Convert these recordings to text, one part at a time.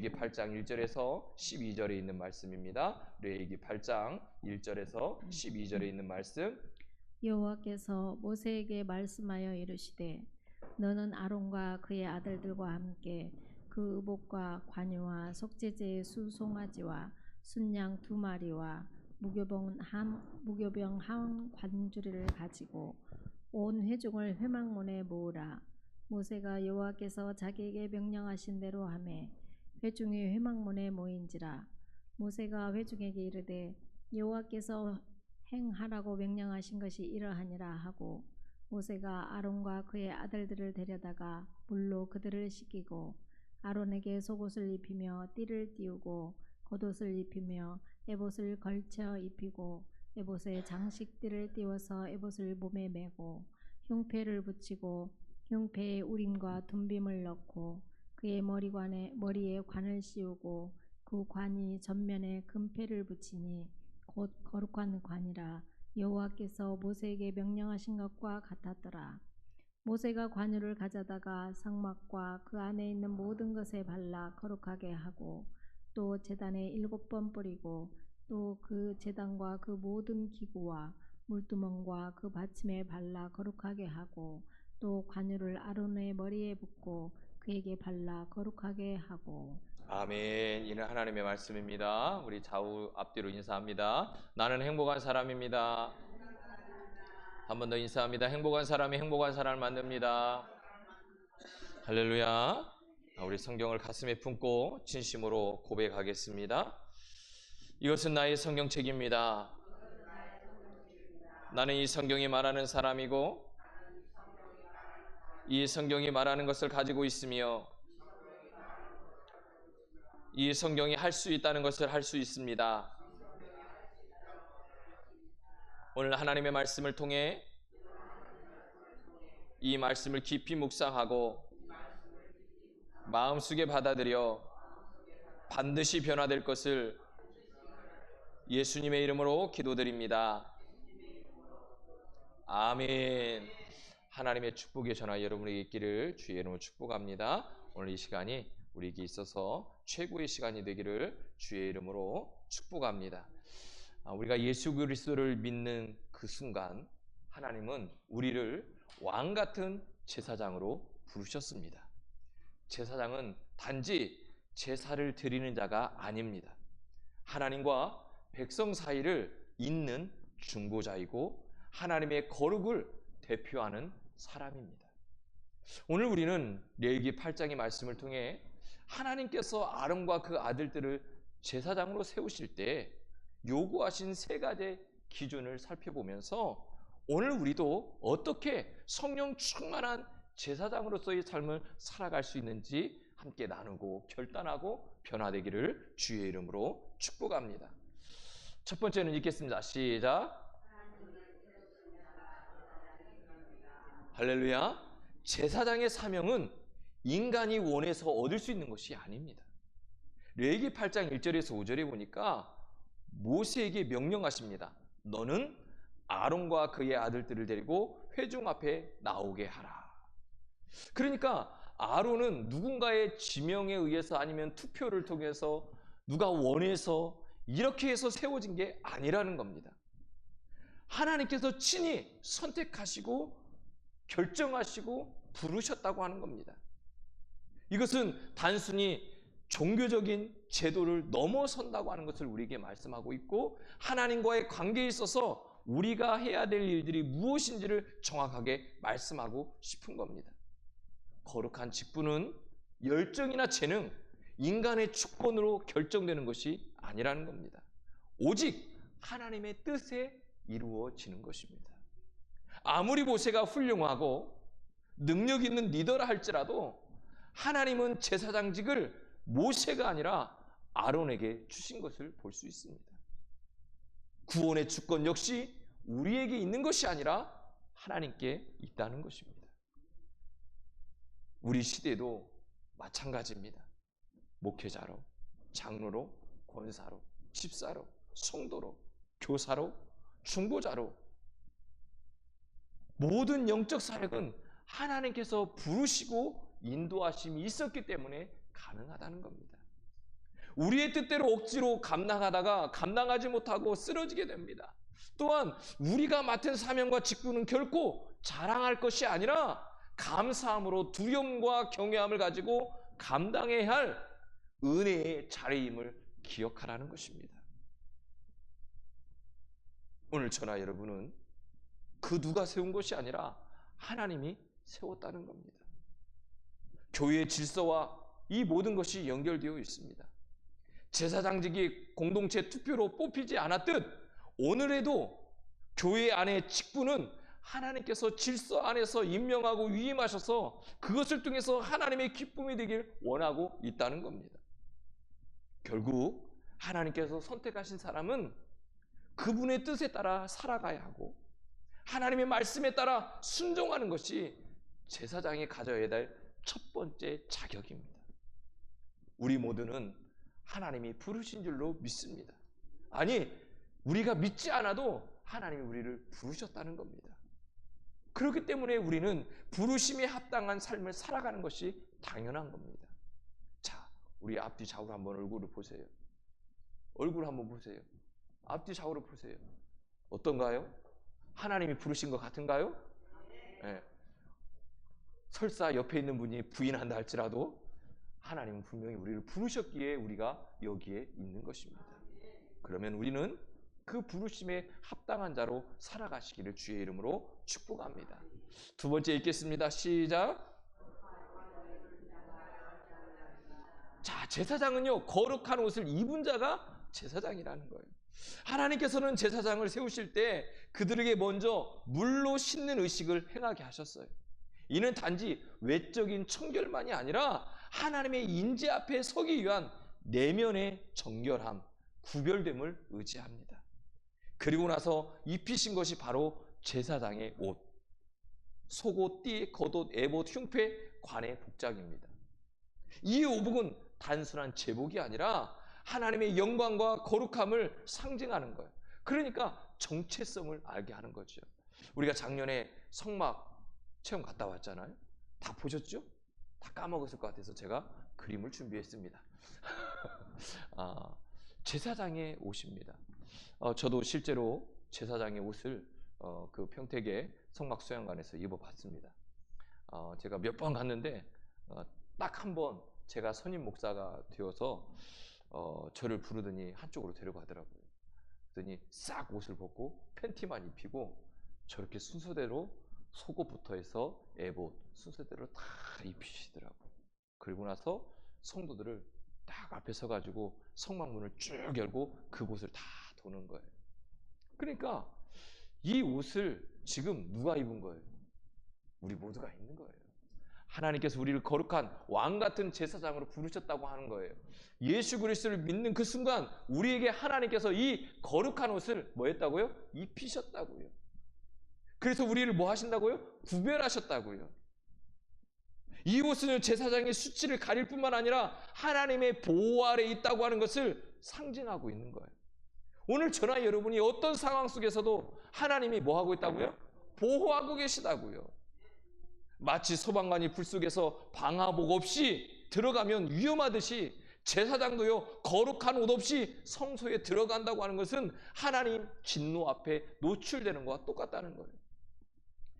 레위기 8장 1절에서 12절에 있는 말씀입니다. 레위기 8장 1절에서 12절에 있는 말씀. 여호와께서 모세에게 말씀하여 이르시되 너는 아론과 그의 아들들과 함께 그 의복과 관유와 속죄제의 수송아지와 순양 2마리와 무교병 한 관주리를 가지고 온 회중을 회막문에 모으라. 모세가 여호와께서 자기에게 명령하신 대로 하매 회중이 회막문에 모인지라. 모세가 회중에게 이르되 여호와께서 행하라고 명령하신 것이 이러하니라 하고 모세가 아론과 그의 아들들을 데려다가 물로 그들을 씻기고 아론에게 속옷을 입히며 띠를 띠우고 겉옷을 입히며 에봇을 걸쳐 입히고 에봇에 장식띠를 띠워서 에봇을 몸에 메고 흉패를 붙이고 흉패에 우림과 둠빔을 넣고 그의 머리에 관을 씌우고 그 관이 전면에 금패를 붙이니 곧 거룩한 관이라. 여호와께서 모세에게 명령하신 것과 같았더라. 모세가 관유를 가져다가 성막과 그 안에 있는 모든 것에 발라 거룩하게 하고 또 제단에 7번 뿌리고 또 그 제단과 그 모든 기구와 물두멍과 그 받침에 발라 거룩하게 하고 또 관유를 아론의 머리에 붓고 그에게 발라 거룩하게 하고. 아멘. 이는 하나님의 말씀입니다. 우리 좌우 앞뒤로 인사합니다. 나는 행복한 사람입니다. 한 번 더 인사합니다. 행복한 사람이 행복한 사람을 만듭니다. 할렐루야. 우리 성경을 가슴에 품고 진심으로 고백하겠습니다. 이것은 나의 성경책입니다. 나는 이 성경이 말하는 사람이고 이 성경이 말하는 것을 가지고 있으며 이 성경이 할 수 있다는 것을 할 수 있습니다. 오늘 하나님의 말씀을 통해 이 말씀을 깊이 묵상하고 마음속에 받아들여 반드시 변화될 것을 예수님의 이름으로 기도드립니다. 아멘. 하나님의 축복의 전화 여러분에게 있기를 주의 이름으로 축복합니다. 오늘 이 시간이 우리에게 있어서 최고의 시간이 되기를 주의 이름으로 축복합니다. 우리가 예수 그리스도를 믿는 그 순간 하나님은 우리를 왕 같은 제사장으로 부르셨습니다. 제사장은 단지 제사를 드리는 자가 아닙니다. 하나님과 백성 사이를 잇는 중보자이고 하나님의 거룩을 대표하는 사람입니다. 오늘 우리는 레위기 8장의 말씀을 통해 하나님께서 아론과 그 아들들을 제사장으로 세우실 때 요구하신 3가지 기준을 살펴보면서 오늘 우리도 어떻게 성령 충만한 제사장으로서의 삶을 살아갈 수 있는지 함께 나누고 결단하고 변화되기를 주의 이름으로 축복합니다. 첫 번째는 읽겠습니다. 시작. 할렐루야. 제사장의 사명은 인간이 원해서 얻을 수 있는 것이 아닙니다. 레위기 8장 1절에서 5절에 보니까 모세에게 명령하십니다. 너는 아론과 그의 아들들을 데리고 회중 앞에 나오게 하라. 그러니까 아론은 누군가의 지명에 의해서 아니면 투표를 통해서 누가 원해서 이렇게 해서 세워진 게 아니라는 겁니다. 하나님께서 친히 선택하시고 결정하시고 부르셨다고 하는 겁니다. 이것은 단순히 종교적인 제도를 넘어선다고 하는 것을 우리에게 말씀하고 있고 하나님과의 관계에 있어서 우리가 해야 될 일들이 무엇인지를 정확하게 말씀하고 싶은 겁니다. 거룩한 직분은 열정이나 재능, 인간의 주권으로 결정되는 것이 아니라는 겁니다. 오직 하나님의 뜻에 이루어지는 것입니다. 아무리 모세가 훌륭하고 능력 있는 리더라 할지라도 하나님은 제사장직을 모세가 아니라 아론에게 주신 것을 볼 수 있습니다. 구원의 주권 역시 우리에게 있는 것이 아니라 하나님께 있다는 것입니다. 우리 시대도 마찬가지입니다. 목회자로, 장로로, 권사로, 집사로, 성도로, 교사로, 중보자로 모든 영적 사역은 하나님께서 부르시고 인도하심이 있었기 때문에 가능하다는 겁니다. 우리의 뜻대로 억지로 감당하다가 감당하지 못하고 쓰러지게 됩니다. 또한 우리가 맡은 사명과 직분은 결코 자랑할 것이 아니라 감사함으로 두려움과 경외함을 가지고 감당해야 할 은혜의 자리임을 기억하라는 것입니다. 오늘 저나 여러분은 그 누가 세운 것이 아니라 하나님이 세웠다는 겁니다. 교회의 질서와 이 모든 것이 연결되어 있습니다. 제사장직이 공동체 투표로 뽑히지 않았듯 오늘에도 교회 안의 직분은 하나님께서 질서 안에서 임명하고 위임하셔서 그것을 통해서 하나님의 기쁨이 되길 원하고 있다는 겁니다. 결국 하나님께서 선택하신 사람은 그분의 뜻에 따라 살아가야 하고 하나님의 말씀에 따라 순종하는 것이 제사장이 가져야 될 첫 번째 자격입니다. 우리 모두는 하나님이 부르신 줄로 믿습니다. 아니, 우리가 믿지 않아도 하나님이 우리를 부르셨다는 겁니다. 그렇기 때문에 우리는 부르심에 합당한 삶을 살아가는 것이 당연한 겁니다. 자, 우리 앞뒤 좌우로 한번 얼굴을 보세요. 얼굴 한번 보세요. 앞뒤 좌우로 보세요. 어떤가요? 하나님이 부르신 것 같은가요? 네. 설사 옆에 있는 분이 부인한다 할지라도 하나님은 분명히 우리를 부르셨기에 우리가 여기에 있는 것입니다. 그러면 우리는 그 부르심에 합당한 자로 살아가시기를 주의 이름으로 축복합니다. 두 번째 읽겠습니다. 시작. 자, 제사장은요, 거룩한 옷을 입은 자가 제사장이라는 거예요. 하나님께서는 제사장을 세우실 때 그들에게 먼저 물로 씻는 의식을 행하게 하셨어요. 이는 단지 외적인 청결만이 아니라 하나님의 인재 앞에 서기 위한 내면의 정결함, 구별됨을 의지합니다. 그리고 나서 입히신 것이 바로 제사장의 옷, 속옷, 띠, 겉옷, 에봇, 흉패, 관의 복장입니다. 이 오복은 단순한 제복이 아니라 하나님의 영광과 거룩함을 상징하는 거예요. 그러니까 정체성을 알게 하는 거죠. 우리가 작년에 성막 체험 갔다 왔잖아요. 다 보셨죠? 다 까먹었을 것 같아서 제가 그림을 준비했습니다. 제사장의 옷입니다. 저도 실제로 제사장의 옷을 그 평택의 성막 수양관에서 입어봤습니다. 제가 몇 번 갔는데 딱 한 번 제가 선임 목사가 되어서 저를 부르더니 한쪽으로 데려가더라고요. 그랬더니 싹 옷을 벗고 팬티만 입히고 저렇게 순서대로 속옷부터 해서 에봇 순서대로 다 입히시더라고요. 그리고 나서 성도들을 딱 앞에 서가지고 성막문을 쭉 열고 그곳을 다 도는 거예요. 그러니까 이 옷을 지금 누가 입은 거예요? 우리 모두가 입는 거예요. 하나님께서 우리를 거룩한 왕 같은 제사장으로 부르셨다고 하는 거예요. 예수 그리스도를 믿는 그 순간 우리에게 하나님께서 이 거룩한 옷을 뭐 했다고요? 입히셨다고요. 그래서 우리를 뭐 하신다고요? 구별하셨다고요. 이 옷은 제사장의 수치를 가릴 뿐만 아니라 하나님의 보호 아래 있다고 하는 것을 상징하고 있는 거예요. 오늘 저나 여러분이 어떤 상황 속에서도 하나님이 뭐 하고 있다고요? 보호하고 계시다고요. 마치 소방관이 불 속에서 방화복 없이 들어가면 위험하듯이 제사장도요, 거룩한 옷 없이 성소에 들어간다고 하는 것은 하나님 진노 앞에 노출되는 것과 똑같다는 거예요.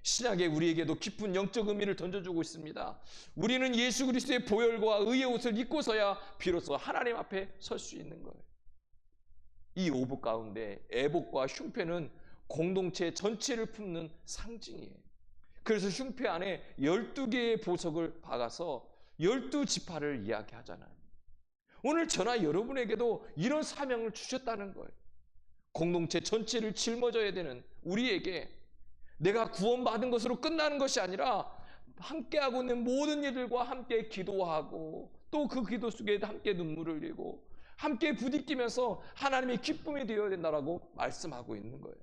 신약에 우리에게도 깊은 영적 의미를 던져주고 있습니다. 우리는 예수 그리스도의 보혈과 의의 옷을 입고서야 비로소 하나님 앞에 설 수 있는 거예요. 이 오복 가운데 에봇과 흉패는 공동체 전체를 품는 상징이에요. 그래서 흉패 안에 12개의 보석을 박아서 12지파를 이야기하잖아요. 오늘 저나 여러분에게도 이런 사명을 주셨다는 거예요. 공동체 전체를 짊어져야 되는 우리에게 내가 구원받은 것으로 끝나는 것이 아니라 함께하고 있는 모든 이들과 함께 기도하고 또 그 기도 속에 함께 눈물을 흘리고 함께 부딪히면서 하나님의 기쁨이 되어야 된다라고 말씀하고 있는 거예요.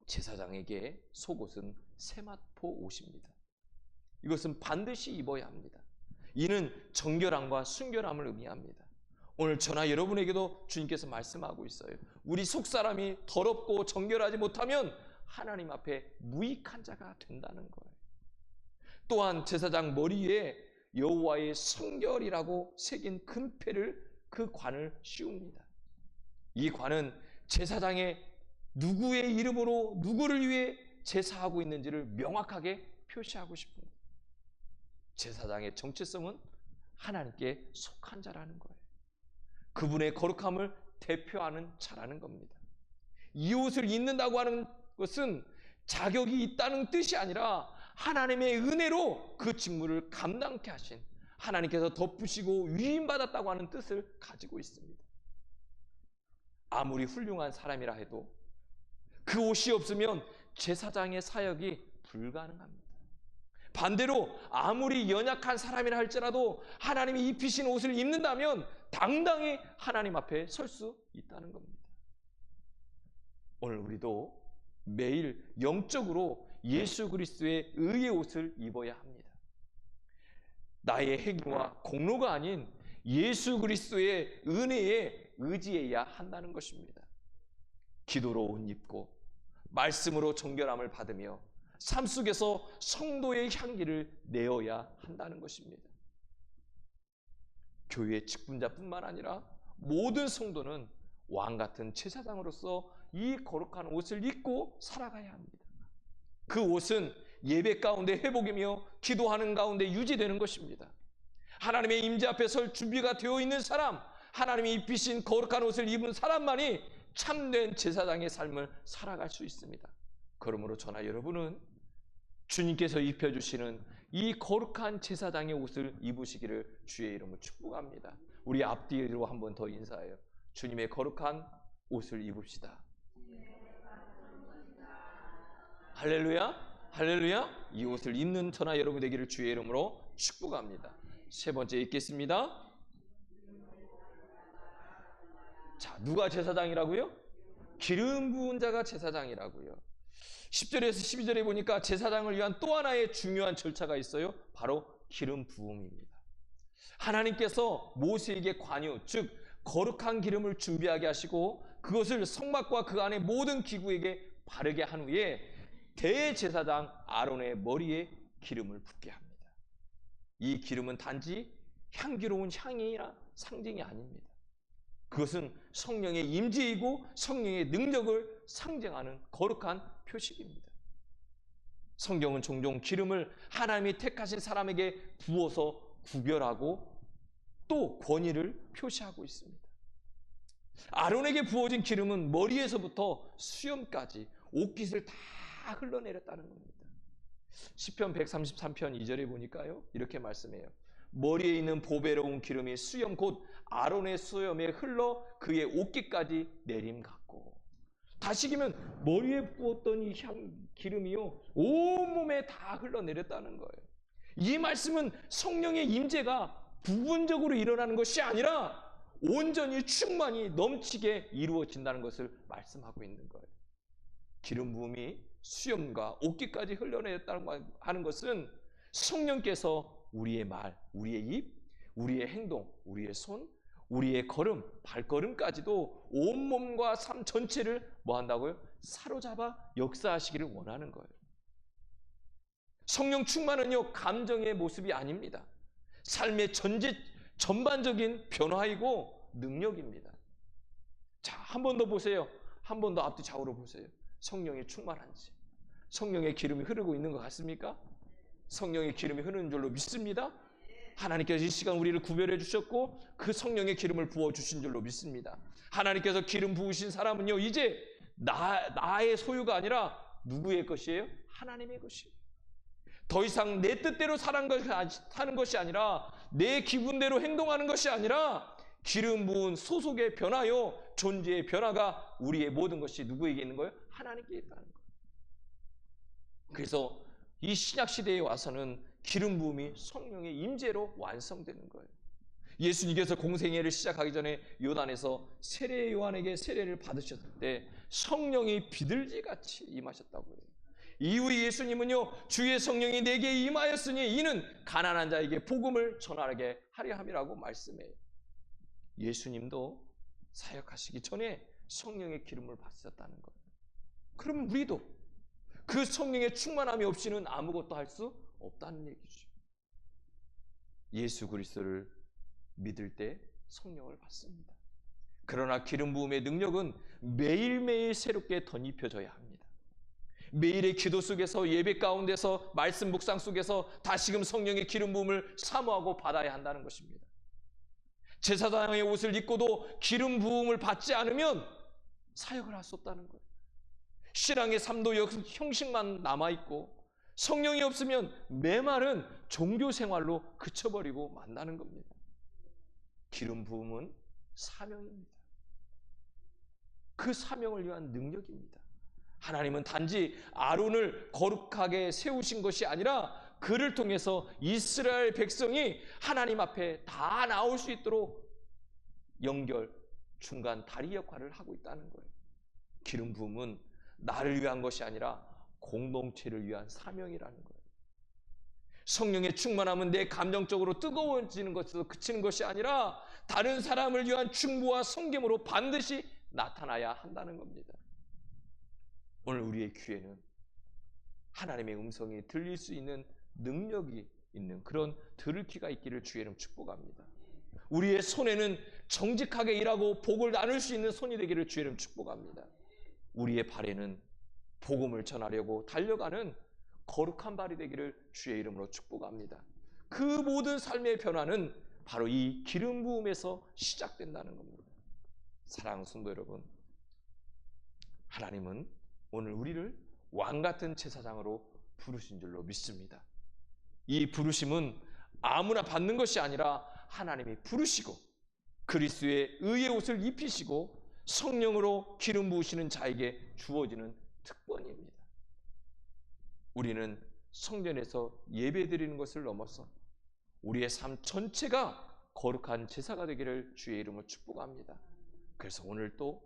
제사장에게 속옷은 세마포 옷입니다. 이것은 반드시 입어야 합니다. 이는 정결함과 순결함을 의미합니다. 오늘 저나 여러분에게도 주님께서 말씀하고 있어요. 우리 속사람이 더럽고 정결하지 못하면 하나님 앞에 무익한 자가 된다는 거예요. 또한 제사장 머리에 여호와의 성결이라고 새긴 금패를 그 관을 씌웁니다. 이 관은 제사장의 누구의 이름으로 누구를 위해 제사하고 있는지를 명확하게 표시하고 싶은 거예요. 제사장의 정체성은 하나님께 속한 자라는 거예요. 그분의 거룩함을 대표하는 자라는 겁니다. 이 옷을 입는다고 하는 것은 자격이 있다는 뜻이 아니라 하나님의 은혜로 그 직무를 감당케 하신, 하나님께서 덮으시고 위임받았다고 하는 뜻을 가지고 있습니다. 아무리 훌륭한 사람이라 해도 그 옷이 없으면 제사장의 사역이 불가능합니다. 반대로 아무리 연약한 사람이라 할지라도 하나님이 입히신 옷을 입는다면 당당히 하나님 앞에 설 수 있다는 겁니다. 오늘 우리도 매일 영적으로 예수 그리스도의 의의 옷을 입어야 합니다. 나의 행위와 공로가 아닌 예수 그리스도의 은혜에 의지해야 한다는 것입니다. 기도로 옷 입고 말씀으로 정결함을 받으며 삶 속에서 성도의 향기를 내어야 한다는 것입니다. 교회 직분자뿐만 아니라 모든 성도는 왕같은 제사장으로서 이 거룩한 옷을 입고 살아가야 합니다. 그 옷은 예배 가운데 회복이며 기도하는 가운데 유지되는 것입니다. 하나님의 임재 앞에 설 준비가 되어 있는 사람, 하나님이 입히신 거룩한 옷을 입은 사람만이 참된 제사장의 삶을 살아갈 수 있습니다. 그러므로 저나 여러분은 주님께서 입혀주시는 이 거룩한 제사장의 옷을 입으시기를 주의 이름으로 축복합니다. 우리 앞뒤로 한 번 더 인사해요. 주님의 거룩한 옷을 입읍시다. 할렐루야, 할렐루야. 이 옷을 입는 저나 여러분 되기를 주의 이름으로 축복합니다. 세 번째 읽겠습니다. 자, 누가 제사장이라고요? 기름 부은 자가 제사장이라고요. 10절에서 12절에 보니까 제사장을 위한 또 하나의 중요한 절차가 있어요. 바로 기름 부음입니다. 하나님께서 모세에게 관유, 즉 거룩한 기름을 준비하게 하시고 그것을 성막과 그 안의 모든 기구에게 바르게 한 후에 대제사장 아론의 머리에 기름을 붓게 합니다. 이 기름은 단지 향기로운 향이나 상징이 아닙니다. 그것은 성령의 임재이고 성령의 능력을 상징하는 거룩한 표식입니다. 성경은 종종 기름을 하나님이 택하신 사람에게 부어서 구별하고 또 권위를 표시하고 있습니다. 아론에게 부어진 기름은 머리에서부터 수염까지 옷깃을 다 흘러내렸다는 겁니다. 시편 133편 2절에 보니까요, 이렇게 말씀해요. 머리에 있는 보배로운 기름이 수염 곧 아론의 수염에 흘러 그의 옷깃까지 내림 같고. 다시기면 머리에 부었던 이 기름이요 온몸에 다 흘러내렸다는 거예요. 이 말씀은 성령의 임재가 부분적으로 일어나는 것이 아니라 온전히 충만히 넘치게 이루어진다는 것을 말씀하고 있는 거예요. 기름 부음이 수염과 옷깃까지 흘러내렸다는 하는 것은 성령께서 우리의 말, 우리의 입, 우리의 행동, 우리의 손, 우리의 걸음, 발걸음까지도 온몸과 삶 전체를 뭐 한다고요? 사로잡아 역사하시기를 원하는 거예요. 성령 충만은요, 감정의 모습이 아닙니다. 삶의 전반적인 변화이고 능력입니다. 자, 한 번 더 보세요. 한 번 더 앞뒤 좌우로 보세요. 성령이 충만한지. 성령의 기름이 흐르고 있는 것 같습니까? 성령의 기름이 흐르는 줄로 믿습니다. 하나님께서 이 시간 우리를 구별해 주셨고 그 성령의 기름을 부어 주신 줄로 믿습니다. 하나님께서 기름 부으신 사람은요, 이제 나의 소유가 아니라 누구의 것이에요? 하나님의 것이에요. 더 이상 내 뜻대로 사는 것이 아니라 내 기분대로 행동하는 것이 아니라 기름 부은 소속의 변화요, 존재의 변화가 우리의 모든 것이 누구에게 있는 거예요? 하나님께 있다는 거예요. 그래서 이 신약 시대에 와서는 기름 부음이 성령의 임재로 완성되는 거예요. 예수님께서 공생애를 시작하기 전에 요단에서 세례 요한에게 세례를 받으셨을 때 성령이 비둘기같이 임하셨다고 해요. 이후에 예수님은요, 주의 성령이 내게 임하였으니 이는 가난한 자에게 복음을 전하게 하려 함이라고 말씀해요. 예수님도 사역하시기 전에 성령의 기름을 받으셨다는 거예요. 그럼 우리도 그 성령의 충만함이 없이는 아무것도 할 수 없다는 얘기죠. 예수 그리스도를 믿을 때 성령을 받습니다. 그러나 기름 부음의 능력은 매일매일 새롭게 덧입혀져야 합니다. 매일의 기도 속에서, 예배 가운데서, 말씀 묵상 속에서 다시금 성령의 기름 부음을 사모하고 받아야 한다는 것입니다. 제사장의 옷을 입고도 기름 부음을 받지 않으면 사역을 할 수 없다는 거예요. 신앙의 삶도 형식만 남아있고 성령이 없으면 메마른 종교 생활로 그쳐버리고 만다는 겁니다. 기름 부음은 사명입니다. 그 사명을 위한 능력입니다. 하나님은 단지 아론을 거룩하게 세우신 것이 아니라 그를 통해서 이스라엘 백성이 하나님 앞에 다 나올 수 있도록 연결, 중간 다리 역할을 하고 있다는 거예요. 기름 부음은 나를 위한 것이 아니라 공동체를 위한 사명이라는 거예요. 성령의 충만함은 내 감정적으로 뜨거워지는 것에서 그치는 것이 아니라 다른 사람을 위한 충고와 섬김으로 반드시 나타나야 한다는 겁니다. 오늘 우리의 귀에는 하나님의 음성이 들릴 수 있는 능력이 있는 그런 들을 귀가 있기를 주의 이름 축복합니다. 우리의 손에는 정직하게 일하고 복을 나눌 수 있는 손이 되기를 주의 이름 축복합니다. 우리의 발에는 복음을 전하려고 달려가는 거룩한 발이 되기를 주의 이름으로 축복합니다. 그 모든 삶의 변화는 바로 이 기름 부음에서 시작된다는 겁니다. 사랑하는 성도 여러분, 하나님은 오늘 우리를 왕같은 제사장으로 부르신 줄로 믿습니다. 이 부르심은 아무나 받는 것이 아니라 하나님이 부르시고 그리스도의 의의 옷을 입히시고 성령으로 기름 부으시는 자에게 주어지는 특권입니다. 우리는 성전에서 예배드리는 것을 넘어서 우리의 삶 전체가 거룩한 제사가 되기를 주의 이름으로 축복합니다. 그래서 오늘 또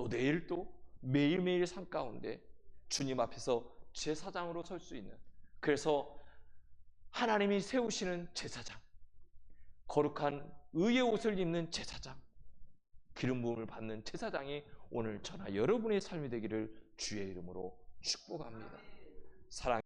내일 또 매일매일 삶 가운데 주님 앞에서 제사장으로 설 수 있는, 그래서 하나님이 세우시는 제사장, 거룩한 의의 옷을 입는 제사장, 기름 부음을 받는 제사장이 오늘 저나 여러분의 삶이 되기를 주의 이름으로 축복합니다. 사랑